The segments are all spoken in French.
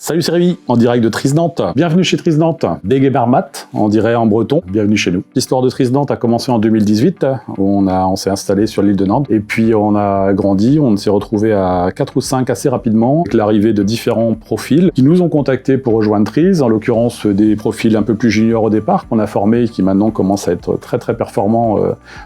Salut, c'est Rémi, en direct de Trisnantes. Bienvenue chez Trisnantes. Degebermat, on dirait en breton. Bienvenue chez nous. L'histoire de Trisnantes a commencé en 2018, où on s'est installé sur l'île de Nantes. Et puis on a grandi, on s'est retrouvé à 4 ou 5 assez rapidement, avec l'arrivée de différents profils qui nous ont contactés pour rejoindre Tris, en l'occurrence des profils un peu plus juniors au départ, qu'on a formés et qui maintenant commencent à être très performants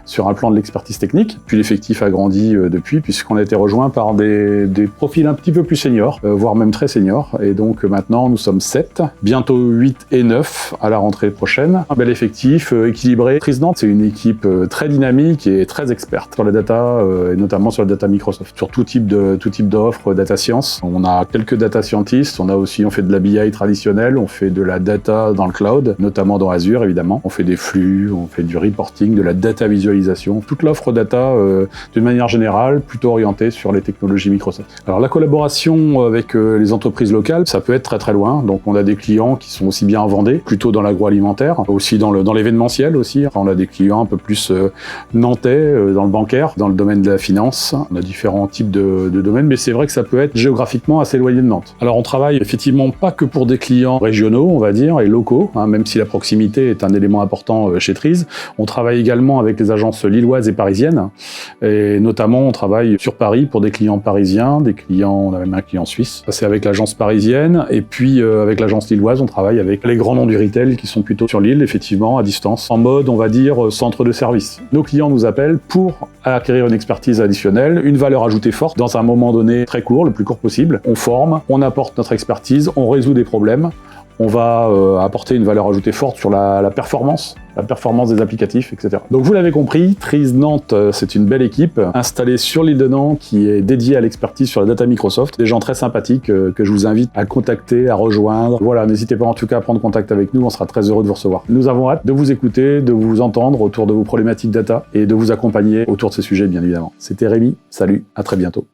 sur un plan de l'expertise technique. Puis l'effectif a grandi depuis, puisqu'on a été rejoint par des profils un petit peu plus seniors, voire même très seniors. Et donc maintenant, nous sommes 7, bientôt 8 et 9 à la rentrée prochaine. Un bel effectif, équilibré. Trisnantes, c'est une équipe très dynamique et très experte sur la data, et notamment sur la data Microsoft, sur tout type d'offres, data science. On a quelques data scientists, on fait de la BI traditionnelle, on fait de la data dans le cloud, notamment dans Azure évidemment. On fait des flux, on fait du reporting, de la data visualisation. Toute l'offre data, d'une manière générale, plutôt orientée sur les technologies Microsoft. Alors la collaboration avec les entreprises locales, ça peut être très loin. Donc on a des clients qui sont aussi bien en Vendée, plutôt dans l'agroalimentaire, aussi dans l'événementiel aussi. Enfin, on a des clients un peu plus nantais, dans le bancaire, dans le domaine de la finance. On a différents types de domaines, mais c'est vrai que ça peut être géographiquement assez éloigné de Nantes. Alors on travaille effectivement pas que pour des clients régionaux, on va dire, et locaux, même si la proximité est un élément important chez Tris. On travaille également avec les agences lilloises et parisiennes, et notamment on travaille sur Paris pour des clients parisiens, on a même un client suisse. Ça, c'est avec l'agence parisienne. Et puis avec l'agence lilloise, on travaille avec les grands noms du retail qui sont plutôt sur l'île, effectivement, à distance, en mode, on va dire, centre de service. Nos clients nous appellent pour acquérir une expertise additionnelle, une valeur ajoutée forte, dans un moment donné très court, le plus court possible. On forme, on apporte notre expertise, on résout des problèmes, on va apporter une valeur ajoutée forte sur la performance des applicatifs, etc. Donc vous l'avez compris, Trisnantes, c'est une belle équipe installée sur l'île de Nantes qui est dédiée à l'expertise sur la data Microsoft. Des gens très sympathiques que je vous invite à contacter, à rejoindre. Voilà, n'hésitez pas en tout cas à prendre contact avec nous, on sera très heureux de vous recevoir. Nous avons hâte de vous écouter, de vous entendre autour de vos problématiques data et de vous accompagner autour de ces sujets, bien évidemment. C'était Rémi, salut, à très bientôt.